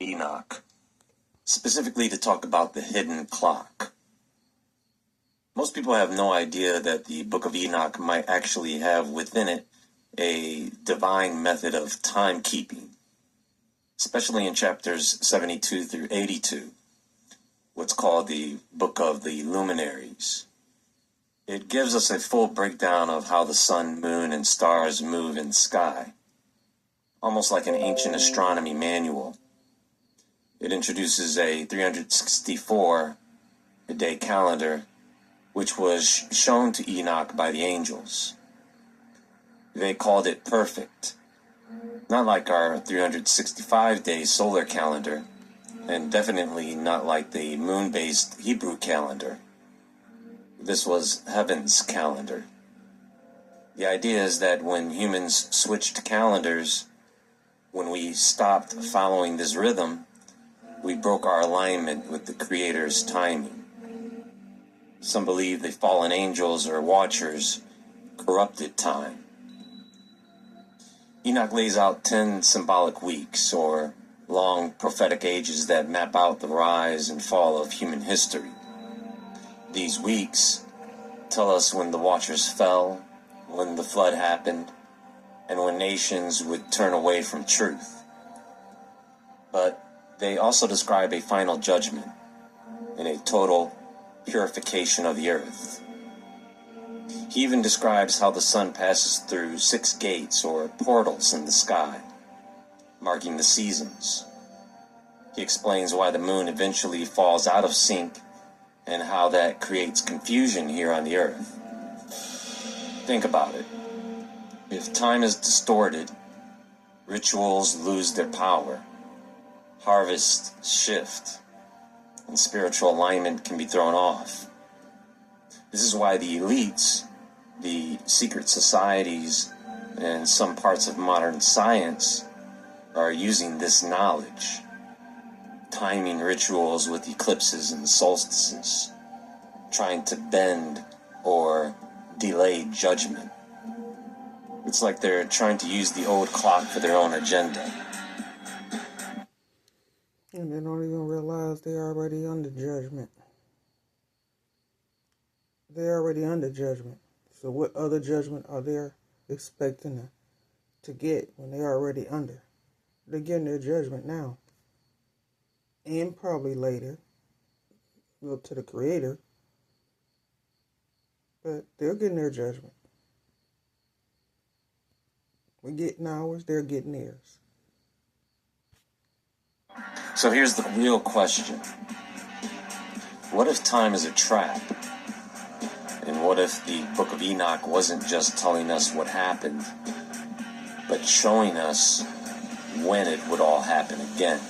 Enoch, specifically to talk about the hidden clock. Most people have no idea that the Book of Enoch might actually have within it a divine method of timekeeping, especially in chapters 72 through 82, what's called the Book of the Luminaries. It gives us a full breakdown of how the sun, moon, and stars move in the sky, almost like an ancient astronomy manual. It introduces a 364-day calendar, which was shown to Enoch by the angels. They called it perfect, not like our 365-day solar calendar, and definitely not like the moon-based Hebrew calendar. This was heaven's calendar. The idea is that when humans switched calendars, when we stopped following this rhythm, we broke our alignment with the Creator's timing. Some believe the fallen angels or watchers corrupted time. Enoch lays out 10 symbolic weeks, or long prophetic ages that map out the rise and fall of human history. These weeks tell us when the watchers fell, when the flood happened, and when nations would turn away from truth. But they also describe a final judgment and a total purification of the earth. He even describes how the sun passes through 6 gates or portals in the sky, marking the seasons. He explains why the moon eventually falls out of sync and how that creates confusion here on the earth. Think about it. If time is distorted, rituals lose their power, harvests shift, and spiritual alignment can be thrown off. This is why the elites, the secret societies, and some parts of modern science are using this knowledge, timing rituals with eclipses and solstices, trying to bend or delay judgment. It's like they're trying to use the old clock for their own agenda. And they don't even realize they're already under judgment. They're already under judgment. So what other judgment are they expecting to get when they're already under? They're getting their judgment now. And probably later. Look to the Creator. But they're getting their judgment. We're getting ours, they're getting theirs. So here's the real question. What if time is a trap? And what if the Book of Enoch wasn't just telling us what happened, but showing us when it would all happen again?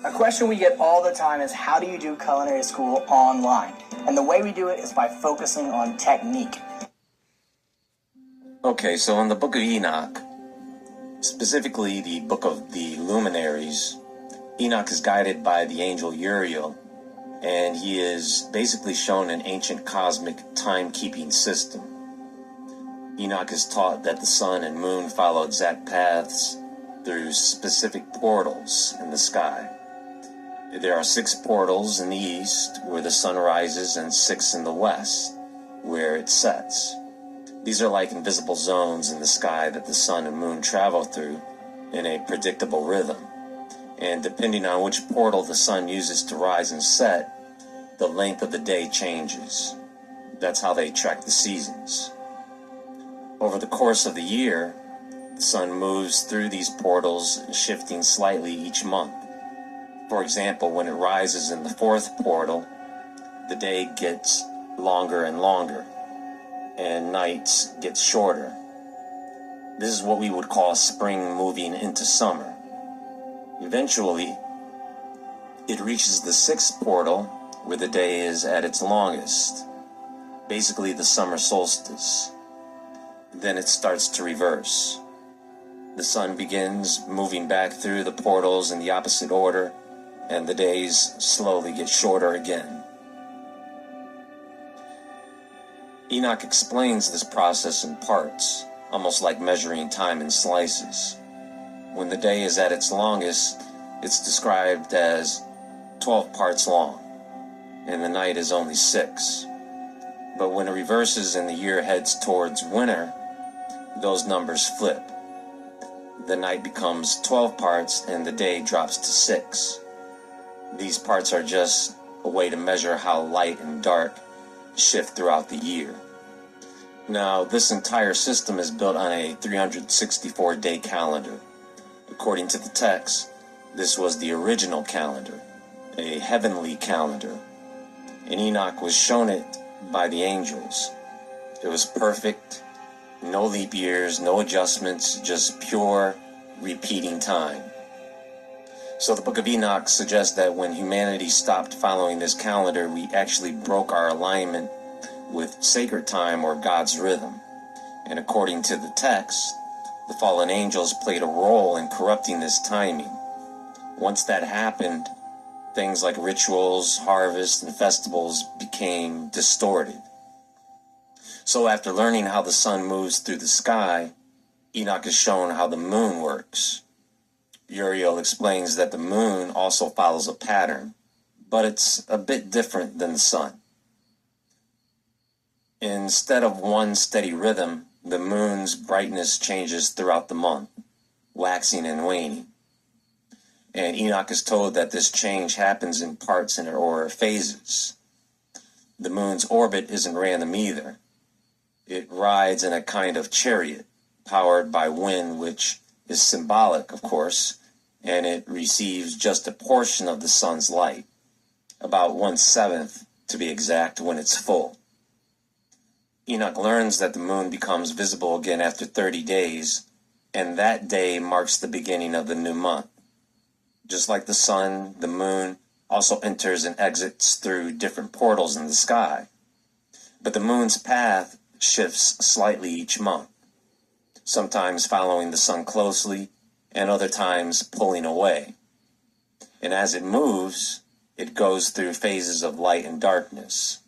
A question we get all the time is, how do you do culinary school online? And the way we do it is by focusing on technique. Okay, so in the Book of Enoch, specifically the Book of the Luminaries, Enoch is guided by the angel Uriel, and he is basically shown an ancient cosmic timekeeping system. Enoch is taught that the sun and moon follow exact paths through specific portals in the sky. There are 6 portals in the east where the sun rises and 6 in the west where it sets. These are like invisible zones in the sky that the sun and moon travel through in a predictable rhythm. And depending on which portal the sun uses to rise and set, the length of the day changes. That's how they track the seasons. Over the course of the year, the sun moves through these portals, shifting slightly each month. For example, when it rises in the 4th portal, the day gets longer and longer, and nights get shorter. This is what we would call spring moving into summer. Eventually, It reaches the sixth portal, where the day is at its longest, basically the summer solstice. Then it starts to reverse. The sun begins moving back through the portals in the opposite order, and the days slowly get shorter again. Enoch explains this process in parts, almost like measuring time in slices. When the day is at its longest, it's described as 12 parts long, and the night is only 6. But when it reverses and the year heads towards winter, those numbers flip. The night becomes 12 parts and the day drops to 6. These parts are just a way to measure how light and dark shift throughout the year. Now, this entire system is built on a 364-day calendar. According to the text, this was the original calendar, a heavenly calendar, and Enoch was shown it by the angels. It was perfect, no leap years, no adjustments, just pure repeating time. So the Book of Enoch suggests that when humanity stopped following this calendar, we actually broke our alignment with sacred time or God's rhythm. And according to the text, the fallen angels played a role in corrupting this timing. Once that happened, things like rituals, harvests, and festivals became distorted. So after learning how the sun moves through the sky, Enoch is shown how the moon works. Uriel explains that the moon also follows a pattern, but it's a bit different than the sun. Instead of one steady rhythm, the moon's brightness changes throughout the month, waxing and waning. And Enoch is told that this change happens in parts or phases. The moon's orbit isn't random either. It rides in a kind of chariot, powered by wind, which is symbolic, of course, and it receives just a portion of the sun's light, about 1/7 to be exact, when it's full. Enoch learns that the moon becomes visible again after 30 days, and that day marks the beginning of the new month. Just like the sun, the moon also enters and exits through different portals in the sky. But the moon's path shifts slightly each month, sometimes following the sun closely, and other times pulling away. And as it moves, it goes through phases of light and darkness,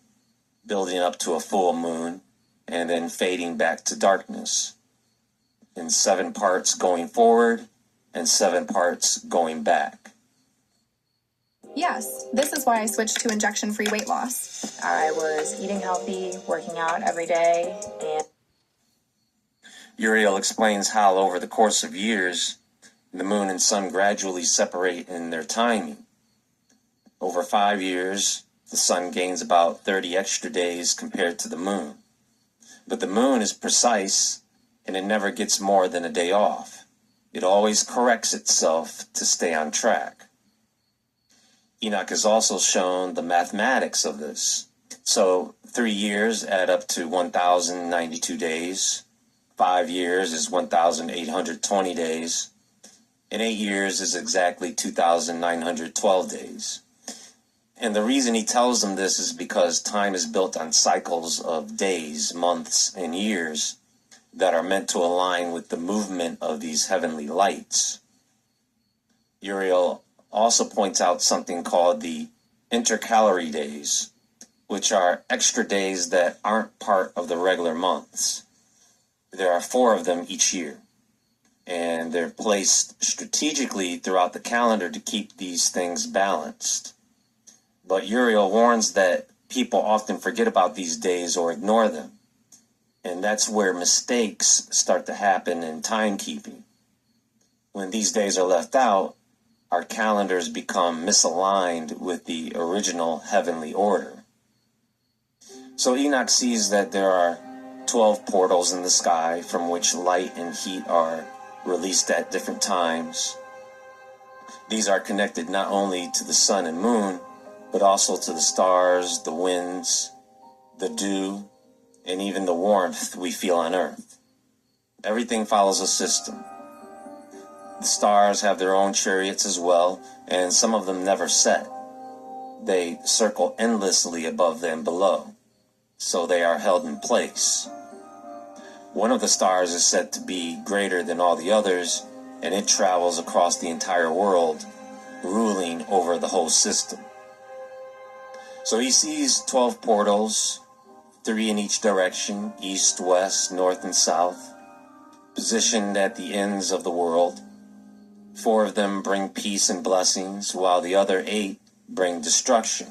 building up to a full moon, and then fading back to darkness, in 7 parts going forward and 7 parts going back. Yes, this is why I switched to injection-free weight loss. I was eating healthy, working out every day, and Uriel explains how over the course of years, the moon and sun gradually separate in their timing. Over 5 years, the sun gains about 30 extra days compared to the moon. But the moon is precise, and it never gets more than a day off. It always corrects itself to stay on track. Enoch is also shown the mathematics of this. So 3 years add up to 1,092 days. 5 years is 1,820 days. And 8 years is exactly 2,912 days. And the reason he tells them this is because time is built on cycles of days, months, and years that are meant to align with the movement of these heavenly lights. Uriel also points out something called the intercalary days, which are extra days that aren't part of the regular months. There are 4 of them each year, and they're placed strategically throughout the calendar to keep these things balanced. But Uriel warns that people often forget about these days or ignore them, and that's where mistakes start to happen in timekeeping. When these days are left out, our calendars become misaligned with the original heavenly order. So Enoch sees that there are 12 portals in the sky from which light and heat are released at different times. These are connected not only to the sun and moon, but also to the stars, the winds, the dew, and even the warmth we feel on Earth. Everything follows a system. The stars have their own chariots as well, and some of them never set. They circle endlessly above and below, so they are held in place. One of the stars is said to be greater than all the others, and it travels across the entire world, ruling over the whole system. So he sees 12 portals, 3 in each direction, east, west, north, and south, positioned at the ends of the world. 4 of them bring peace and blessings, while the other 8 bring destruction.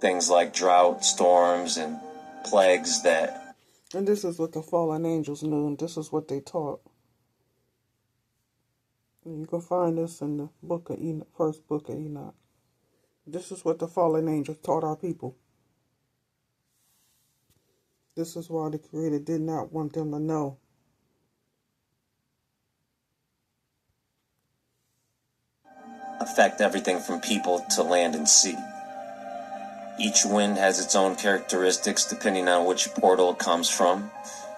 Things like drought, storms, and plagues that... And this is what the fallen angels knew, and this is what they taught. And you can find this in the book of Enoch, first book of Enoch. This is what the fallen angels taught our people. This is why the Creator did not want them to know. Affect everything from people to land and sea. Each wind has its own characteristics depending on which portal it comes from.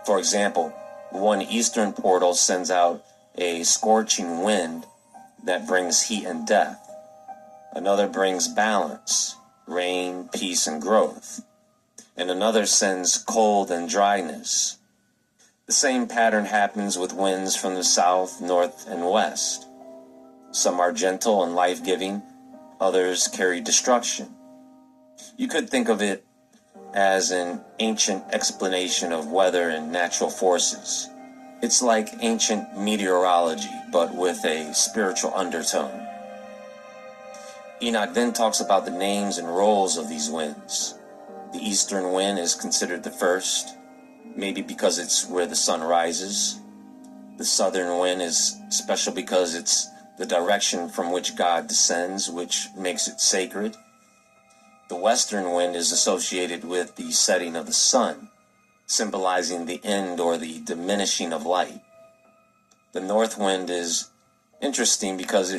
For example, one eastern portal sends out a scorching wind that brings heat and death. Another brings balance, rain, peace, and growth. And another sends cold and dryness. The same pattern happens with winds from the south, north, and west. Some are gentle and life-giving, others carry destruction. You could think of it as an ancient explanation of weather and natural forces. It's like ancient meteorology, but with a spiritual undertone. Enoch then talks about the names and roles of these winds. The eastern wind is considered the first, maybe because it's where the sun rises. The southern wind is special because it's the direction from which God descends, which makes it sacred. The western wind is associated with the setting of the sun, symbolizing the end or the diminishing of light. The north wind is interesting because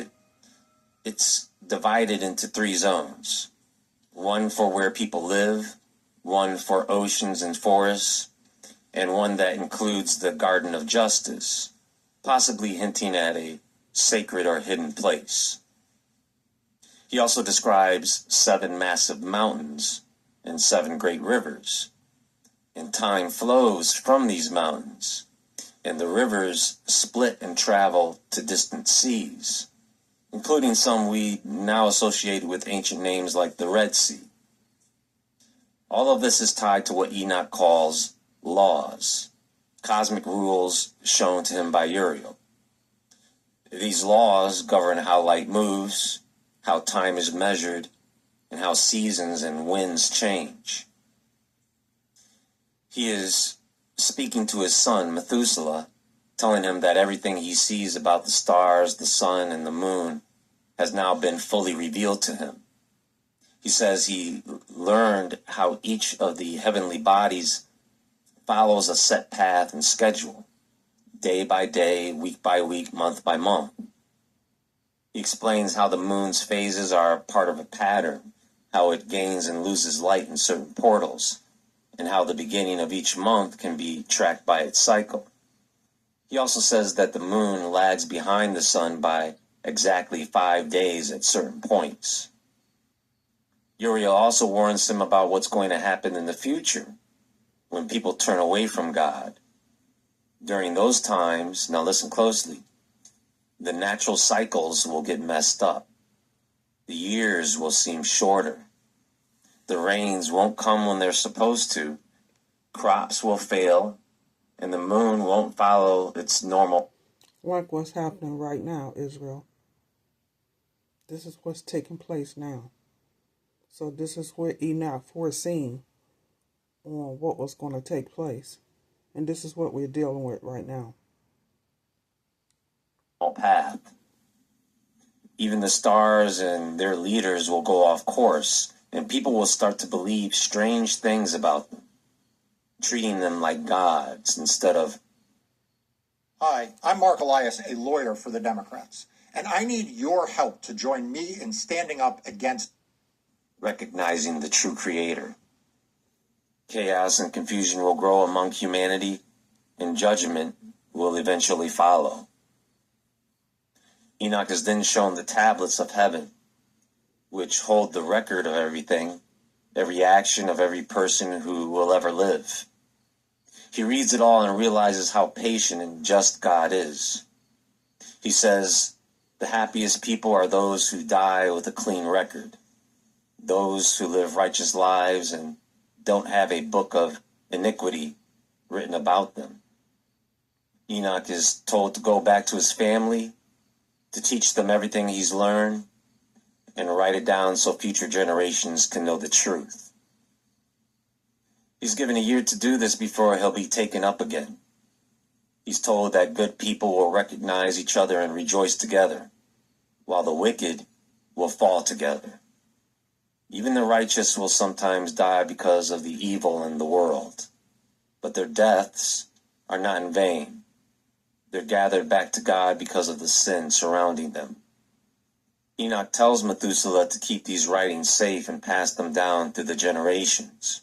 it's divided into 3 zones. One for where people live, one for oceans and forests, and one that includes the Garden of Justice, possibly hinting at a sacred or hidden place. He also describes 7 massive mountains and 7 great rivers. And time flows from these mountains, and the rivers split and travel to distant seas, including some we now associate with ancient names like the Red Sea. All of this is tied to what Enoch calls laws, cosmic rules shown to him by Uriel. These laws govern how light moves, how time is measured, and how seasons and winds change. He is speaking to his son, Methuselah, telling him that everything he sees about the stars, the sun, and the moon has now been fully revealed to him. He says he learned how each of the heavenly bodies follows a set path and schedule, day by day, week by week, month by month. He explains how the moon's phases are part of a pattern, how it gains and loses light in certain portals, and how the beginning of each month can be tracked by its cycle. He also says that the moon lags behind the sun by exactly 5 days at certain points. Uriel also warns him about what's going to happen in the future when people turn away from God. During those times, now listen closely, the natural cycles will get messed up. The years will seem shorter. The rains won't come when they're supposed to. Crops will fail, and the moon won't follow its normal. Like what's happening right now, Israel. This is what's taking place now. So this is what Enoch foreseen on what was going to take place. And this is what we're dealing with right now. Path. Even the stars and their leaders will go off course, and people will start to believe strange things about them, treating them like gods instead of... Hi, I'm Mark Elias, a lawyer for the Democrats, and I need your help to join me in standing up against recognizing the true creator. Chaos and confusion will grow among humanity, and judgment will eventually follow. Enoch is then shown the tablets of heaven, which hold the record of everything, every action of every person who will ever live. He reads it all and realizes how patient and just God is. He says, the happiest people are those who die with a clean record, those who live righteous lives and don't have a book of iniquity written about them. Enoch is told to go back to his family, to teach them everything he's learned, and write it down so future generations can know the truth. He's given a year to do this before he'll be taken up again. He's told that good people will recognize each other and rejoice together, while the wicked will fall together. Even the righteous will sometimes die because of the evil in the world, but their deaths are not in vain. They're gathered back to God because of the sin surrounding them. Enoch tells Methuselah to keep these writings safe and pass them down through the generations.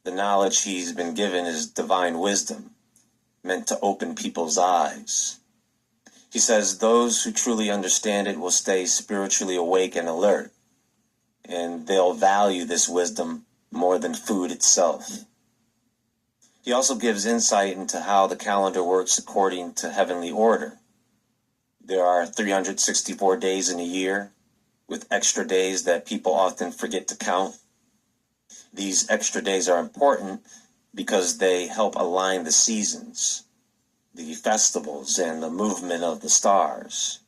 The knowledge he's been given is divine wisdom, meant to open people's eyes. He says those who truly understand it will stay spiritually awake and alert, and they'll value this wisdom more than food itself. He also gives insight into how the calendar works according to heavenly order. There are 364 days in a year, with extra days that people often forget to count. These extra days are important because they help align the seasons, the festivals, and the movement of the stars.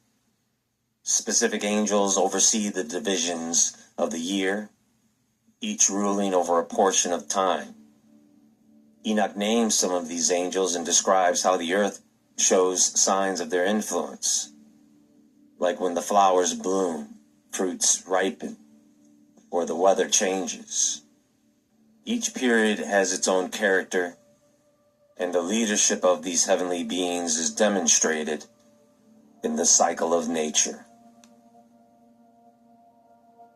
Specific angels oversee the divisions of the year, each ruling over a portion of time. Enoch names some of these angels and describes how the earth shows signs of their influence, like when the flowers bloom, fruits ripen, or the weather changes. Each period has its own character, and the leadership of these heavenly beings is demonstrated in the cycle of nature.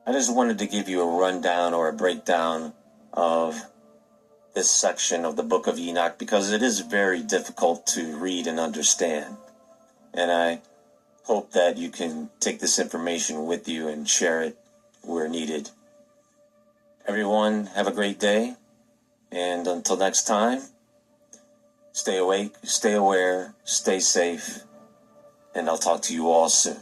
I just wanted to give you a rundown or a breakdown of this section of the book of Enoch because it is very difficult to read and understand. And I hope that you can take this information with you and share it where needed. Everyone, have a great day. And until next time, stay awake, stay aware, stay safe, and I'll talk to you all soon.